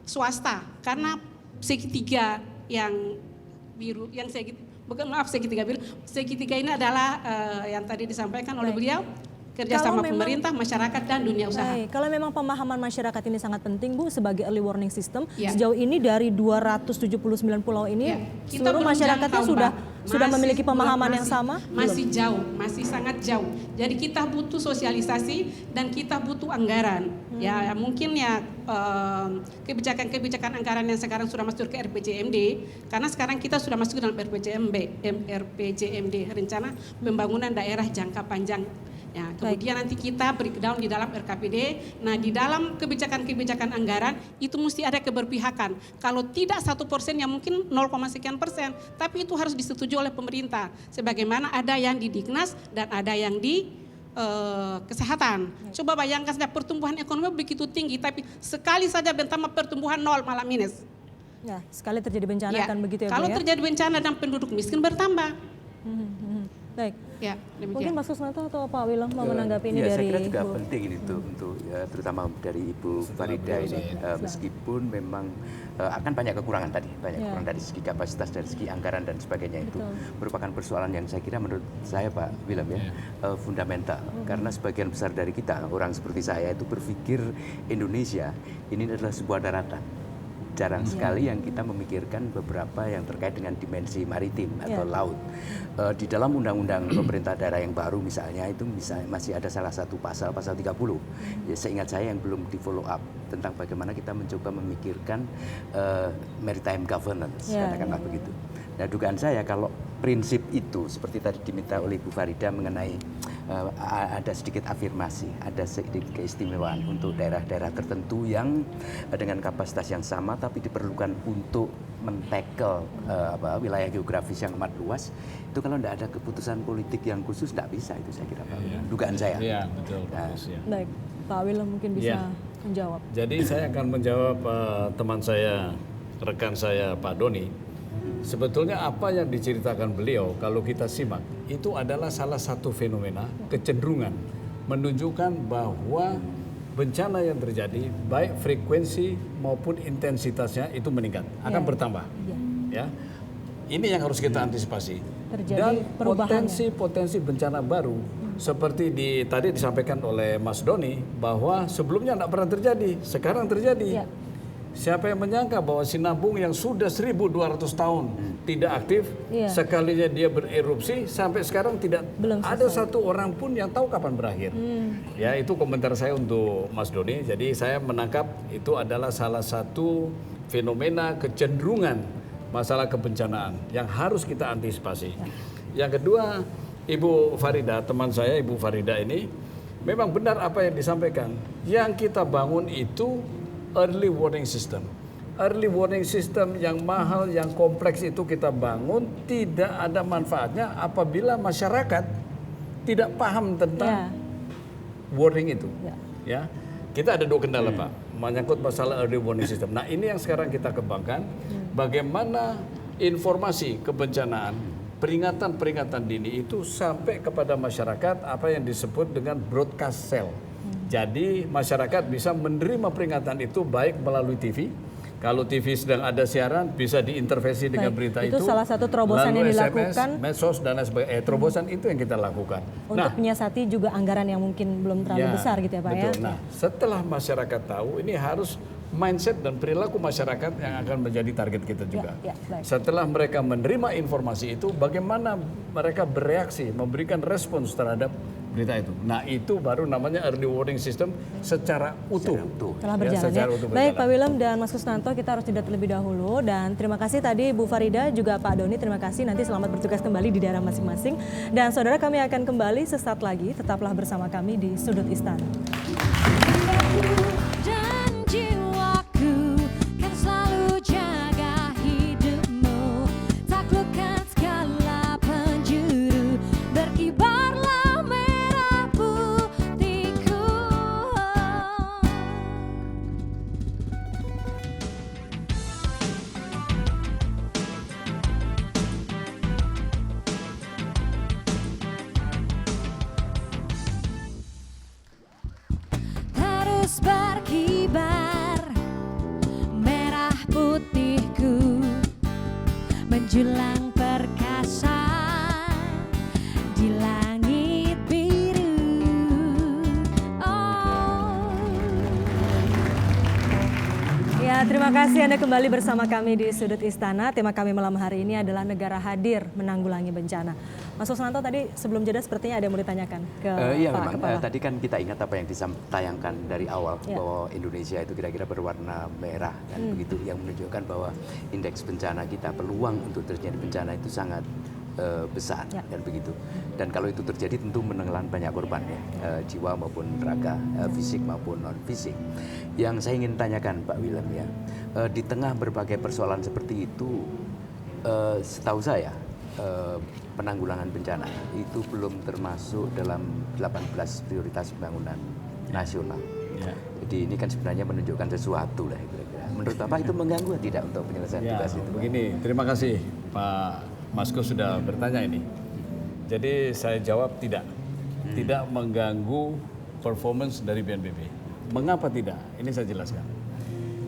swasta. Karena segitiga yang biru, yang segitiga biru, segitiga ini adalah yang tadi disampaikan oleh beliau, kerjasama pemerintah, masyarakat, dan dunia usaha. Baik, kalau memang pemahaman masyarakat ini sangat penting Bu sebagai early warning system, Ya. sejauh ini dari 279 pulau ini Ya, kita seluruh belum masyarakatnya jangkau, sudah Mbak. memiliki pemahaman yang sama? Masih jauh, masih sangat jauh. Jadi kita butuh sosialisasi dan kita butuh anggaran. Ya mungkin ya kebijakan-kebijakan anggaran yang sekarang sudah masuk ke RPJMD, karena sekarang kita sudah masuk dalam RPJMD, rencana pembangunan daerah jangka panjang. Ya, kemudian nanti kita breakdown di dalam RKPD. Nah, di dalam kebijakan-kebijakan anggaran itu mesti ada keberpihakan. Kalau tidak 1% ya mungkin 0,sekian%, tapi itu harus disetujui oleh pemerintah. Sebagaimana ada yang di Dignas dan ada yang di kesehatan. Coba bayangkan saja pertumbuhan ekonomi begitu tinggi, tapi sekali saja bentama pertumbuhan 0 malah minus. Ya, sekali terjadi bencana Ya, akan begitu ya Bu kalau ya? terjadi bencana dan penduduk miskin bertambah. Baik. Ya, Mungkin demikian. Mas Kusnanto atau Pak Wilam mau menanggapi ini Ya, dari saya kira juga Bu? penting ini untuk ya, terutama dari Ibu Farida ini, meskipun memang akan banyak kekurangan tadi, kekurangan dari segi kapasitas, dari segi anggaran dan sebagainya, itu merupakan persoalan yang saya kira menurut saya Pak Wilam ya fundamental, karena sebagian besar dari kita orang seperti saya itu berpikir Indonesia ini adalah sebuah daratan. Jarang sekali yang kita memikirkan beberapa yang terkait dengan dimensi maritim atau laut. Di dalam undang-undang pemerintah daerah yang baru misalnya itu masih ada salah satu pasal 30. Ya, seingat saya yang belum di follow up tentang bagaimana kita mencoba memikirkan maritime governance, katakanlah begitu. Nah, dugaan saya kalau prinsip itu seperti tadi diminta oleh Bu Farida mengenai ada sedikit afirmasi, ada sedikit keistimewaan untuk daerah-daerah tertentu yang dengan kapasitas yang sama tapi diperlukan untuk men-tackle wilayah geografis yang amat luas. Itu kalau tidak ada keputusan politik yang khusus tidak bisa, itu saya kira Pak. Dugaan saya. Iya, betul. Bagus, ya. Baik, Pak Wilam mungkin bisa menjawab. Jadi saya akan menjawab teman saya, rekan saya Pak Doni. Sebetulnya apa yang diceritakan beliau kalau kita simak itu adalah salah satu fenomena kecenderungan menunjukkan bahwa bencana yang terjadi baik frekuensi maupun intensitasnya itu meningkat, akan bertambah. Ya. Ini yang harus kita antisipasi. Terjadi Dan perubahan potensi bencana baru seperti tadi disampaikan oleh Mas Doni bahwa sebelumnya tidak pernah terjadi, sekarang terjadi. Ya. Siapa yang menyangka bahwa Sinabung yang sudah 1.200 tahun tidak aktif, sekalinya dia bererupsi sampai sekarang belum ada satu orang pun yang tahu kapan berakhir. Ya, itu komentar saya untuk Mas Doni. Jadi saya menangkap itu adalah salah satu fenomena kecenderungan masalah kebencanaan yang harus kita antisipasi. Yang kedua, Ibu Farida, teman saya Ibu Farida ini memang benar apa yang disampaikan. Yang kita bangun itu early warning system. Early warning system yang mahal, yang kompleks itu kita bangun tidak ada manfaatnya apabila masyarakat tidak paham tentang warning itu. Ya, kita ada dua kendala Pak, menyangkut masalah early warning system. Nah, ini yang sekarang kita kembangkan, bagaimana informasi kebencanaan, peringatan-peringatan dini itu sampai kepada masyarakat apa yang disebut dengan broadcast cell. Jadi masyarakat bisa menerima peringatan itu baik melalui TV. Kalau TV sedang ada siaran bisa diintervensi dengan berita itu. Itu salah satu terobosan yang dilakukan. Medsos dan lain sebagainya. Terobosan itu yang kita lakukan. Untuk menyiasati juga anggaran yang mungkin belum terlalu besar gitu ya Pak betul. ya. Nah, setelah masyarakat tahu, ini harus mindset dan perilaku masyarakat yang akan menjadi target kita juga. Setelah mereka menerima informasi itu, bagaimana mereka bereaksi, memberikan respons terhadap berita itu. Nah, itu baru namanya early warning system secara utuh. Telah berjalan Baik Pak Wilam dan Mas Kusnanto, kita harus jeda terlebih dahulu. Dan terima kasih tadi Bu Farida, juga Pak Doni, terima kasih. Nanti selamat bertugas kembali di daerah masing-masing. Dan saudara, kami akan kembali sesaat lagi. Tetaplah bersama kami di Sudut Istana. Dan jiwaku kan selalu kasih Anda kembali bersama kami di Sudut Istana. Tema kami malam hari ini adalah negara hadir menanggulangi bencana. Mas Susnanto tadi sebelum jeda sepertinya ada yang mau ditanyakan ke Iya Pak memang, Kepala. tadi kan kita ingat apa yang ditayangkan dari awal bahwa Indonesia itu kira-kira berwarna merah dan begitu, yang menunjukkan bahwa indeks bencana kita, peluang untuk terjadi bencana itu sangat besar dan begitu. Dan kalau itu terjadi tentu menelan banyak korban ya, jiwa maupun raga, fisik maupun non fisik. Yang saya ingin tanyakan Pak Willem ya, di tengah berbagai persoalan seperti itu, setahu saya penanggulangan bencana itu belum termasuk dalam 18 prioritas pembangunan nasional. Jadi ini kan sebenarnya menunjukkan sesuatu lah kira-kira. Menurut Bapak itu mengganggu tidak untuk penyelesaian tugas itu? Begini, terima kasih Pak Masko sudah bertanya ini. Jadi saya jawab tidak. Tidak mengganggu performance dari BNPB. Mengapa tidak? Ini saya jelaskan.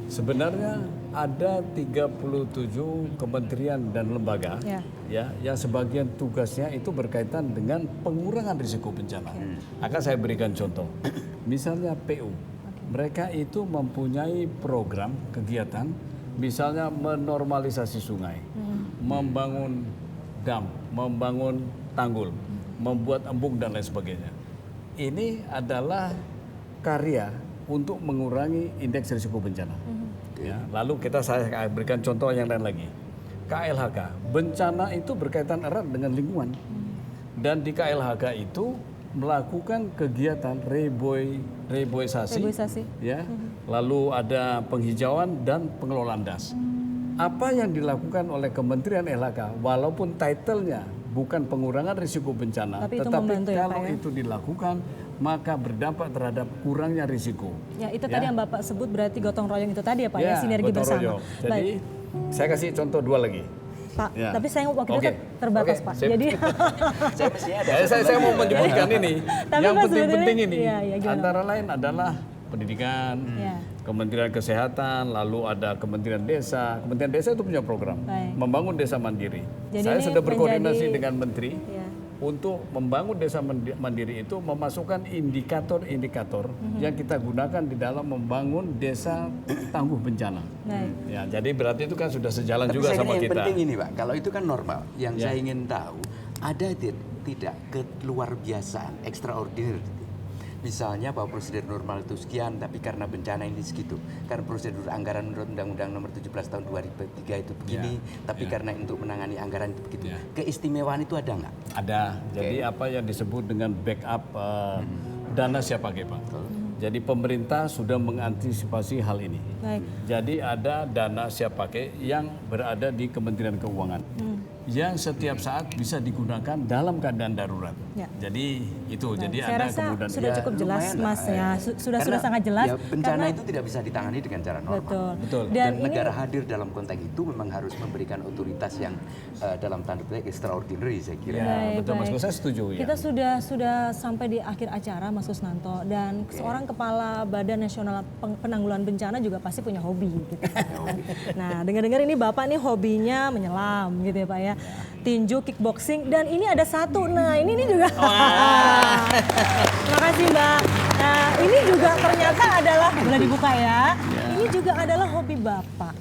Sebenarnya ada 37 kementerian dan lembaga ya yang sebagian tugasnya itu berkaitan dengan pengurangan risiko bencana. Akan saya berikan contoh. Misalnya PU. Mereka itu mempunyai program kegiatan, misalnya menormalisasi sungai, membangun dam, membangun tanggul, membuat embung dan lain sebagainya. Ini adalah karya untuk mengurangi indeks risiko bencana. Ya, lalu saya berikan contoh yang lain lagi. KLHK, bencana itu berkaitan erat dengan lingkungan. Dan di KLHK itu melakukan kegiatan reboisasi. Ya. Lalu ada penghijauan dan pengelolaan das. Apa yang dilakukan oleh Kementerian LHK, walaupun title-nya bukan pengurangan risiko bencana, tetapi kalau itu dilakukan maka berdampak terhadap kurangnya risiko. Ya, itu tadi yang Bapak sebut berarti gotong royong itu tadi ya Pak, ya sinergi bersama. Royong. Jadi saya kasih contoh 2 lagi. Pak, tapi saya waktu itu terbatas Pak. Jadi saya mau menyebutkan ini. Yang penting-penting ini. Ya, antara lain adalah pendidikan, Kementerian Kesehatan, lalu ada Kementerian Desa. Kementerian Desa itu punya program membangun desa mandiri. Jadi saya sudah berkoordinasi dengan Menteri untuk membangun desa mandiri itu memasukkan indikator-indikator yang kita gunakan di dalam membangun desa tangguh bencana. Ya, jadi berarti itu kan sudah sejalan Tapi juga sama yang kita. penting ini Pak, kalau itu kan normal. Yang saya ingin tahu, ada tidak keluar biasaan, extraordinary. Misalnya bahwa prosedur normal itu sekian, tapi karena bencana ini segitu. Karena prosedur anggaran menurut Undang-Undang Nomor 17 Tahun 2003 itu begini, tapi karena untuk menangani anggaran itu begitu. Keistimewaan itu ada nggak? Ada. Jadi apa yang disebut dengan backup dana siap pakai Pak. Jadi pemerintah sudah mengantisipasi hal ini. Jadi ada dana siap pakai yang berada di Kementerian Keuangan. Yang setiap saat bisa digunakan dalam keadaan darurat. Jadi itu, jadi saya ada rasa kemudian sudah cukup jelas Mas ya, sudah sangat jelas. Ya, bencana itu tidak bisa ditangani dengan cara normal. Betul. Dan negara hadir dalam konteks itu memang harus memberikan otoritas yang dalam tanda petik extraordinary saya kira. Betul Mas, saya setuju ya. Kita sudah sampai di akhir acara Mas Susnanto, dan seorang kepala Badan Nasional Penanggulangan Bencana juga pasti punya hobi gitu. Nah, dengar-dengar ini Bapak nih hobinya menyelam gitu ya Pak ya. Tinju, kickboxing, dan ini ada satu. Nah, ini juga. Terima kasih Mbak. Nah, ini juga ternyata adalah, boleh dibuka ya. Ini juga adalah hobi Bapak.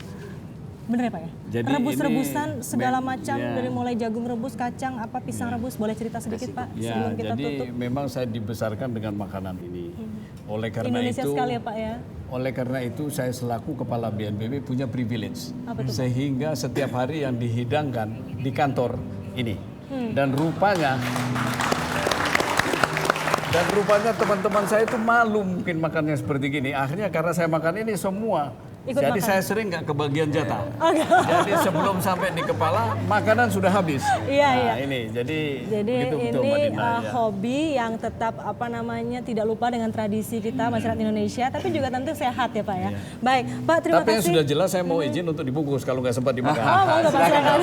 Bener ya Pak ya? Jadi Rebus-rebusan segala macam, dari mulai jagung rebus, kacang, apa pisang rebus. Boleh cerita sedikit Pak sebelum kita jadi tutup? memang saya dibesarkan dengan makanan ini. Oleh karena Indonesia itu, sekali ya Pak ya. oleh karena itu saya selaku kepala BNPB punya privilege. Apa tuh, Pak? Sehingga setiap hari yang dihidangkan di kantor ini. Dan rupanya teman-teman saya itu malu mungkin makannya seperti gini. Akhirnya karena saya makan ini semua. Ikut Jadi makan. saya sering nggak kebagian jatah. Jadi sebelum sampai di kepala makanan sudah habis. Iya. Ini jadi Ini betul, Mbak Dina, ya. hobi yang tetap tidak lupa dengan tradisi kita masyarakat Indonesia, tapi juga tentu sehat ya Pak ya. Baik Pak, terima Tapi yang kasih. sudah jelas saya mau izin untuk dibungkus kalau nggak sempat dimakan. Monggo Pak, silakan.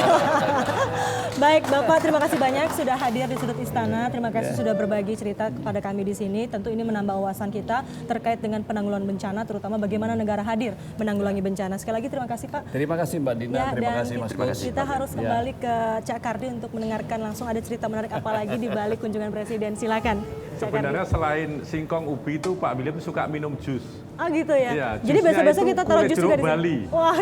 Baik Bapak, terima kasih banyak sudah hadir di Sudut Istana. Terima kasih sudah berbagi cerita kepada kami di sini. Tentu ini menambah wawasan kita terkait dengan penanggulangan bencana, terutama bagaimana negara hadir menanggulangi bencana. Sekali lagi terima kasih Pak. Terima kasih Mbak Dina, terima kasih Mas Kus. Kita harus kembali ke Cak Kardi untuk mendengarkan langsung ada cerita menarik apa lagi di balik kunjungan Presiden. Silakan. Cak Kardi. Sebenarnya selain singkong ubi itu Pak William suka minum jus. Ah gitu ya. Iya, Jadi jusnya besok-besok itu kita taruh kulit jus juga jeruk di sini. Bali. Wah,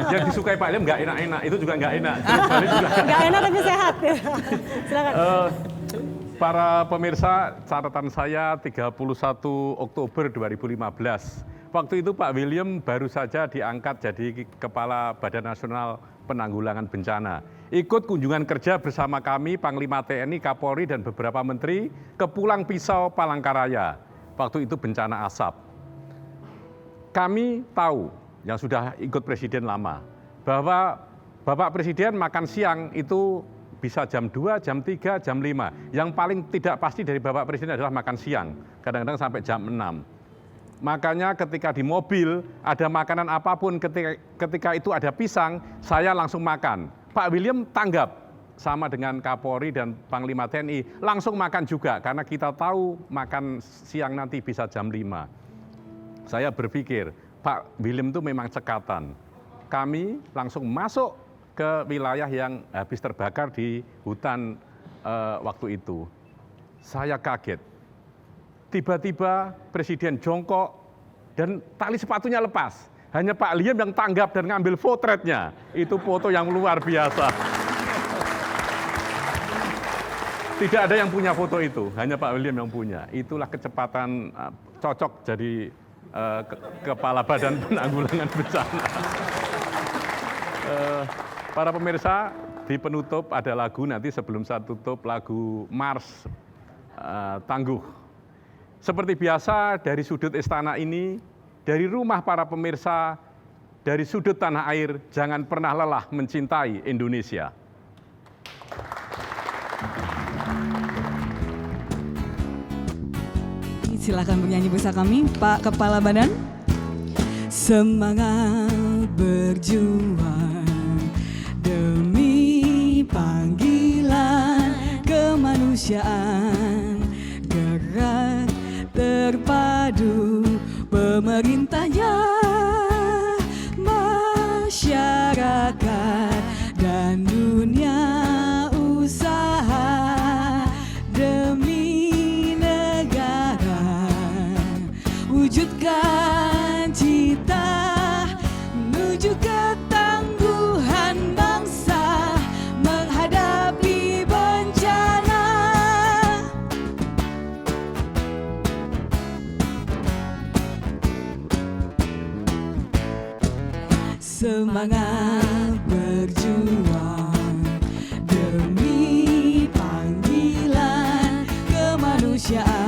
Yang disukai Pak William nggak enak-enak, itu juga nggak enak. Jeruk Bali juga. nggak enak tapi sehat. Silakan. Para pemirsa, catatan saya 31 Oktober 2015. Waktu itu Pak William baru saja diangkat jadi Kepala Badan Nasional Penanggulangan Bencana. Ikut kunjungan kerja bersama kami, Panglima TNI, Kapolri, dan beberapa menteri ke Pulang Pisau, Palangkaraya. Waktu itu bencana asap. Kami tahu, yang sudah ikut Presiden lama, bahwa Bapak Presiden makan siang itu bisa jam 2, jam 3, jam 5. Yang paling tidak pasti dari Bapak Presiden adalah makan siang, kadang-kadang sampai jam 6. Makanya ketika di mobil ada makanan apapun, ketika itu ada pisang, saya langsung makan. Pak William tanggap sama dengan Kapolri dan Panglima TNI, langsung makan juga karena kita tahu makan siang nanti bisa jam 5. Saya berpikir, Pak William itu memang cekatan. Kami langsung masuk ke wilayah yang habis terbakar di hutan waktu itu. Saya kaget. Tiba-tiba Presiden jongkok dan tali sepatunya lepas. Hanya Pak William yang tanggap dan ngambil potretnya. Itu foto yang luar biasa. Tidak ada yang punya foto itu, hanya Pak William yang punya. Itulah kecepatan cocok jadi Kepala Badan Penanggulangan Bencana. Para pemirsa, di penutup ada lagu, nanti sebelum saya tutup lagu Mars Tangguh. Seperti biasa dari sudut istana ini, dari rumah para pemirsa, dari sudut tanah air, jangan pernah lelah mencintai Indonesia. Silakan bernyanyi bersama kami, Pak Kepala Badan. Semangat berjuang demi panggilan kemanusiaan, gerak terpadu pemerintahnya, masyarakat dan dunia usaha demi negara, wujudkan cita menuju ketangguhan bangsa menghadapi bencana. Semangat berjuang demi panggilan kemanusiaan.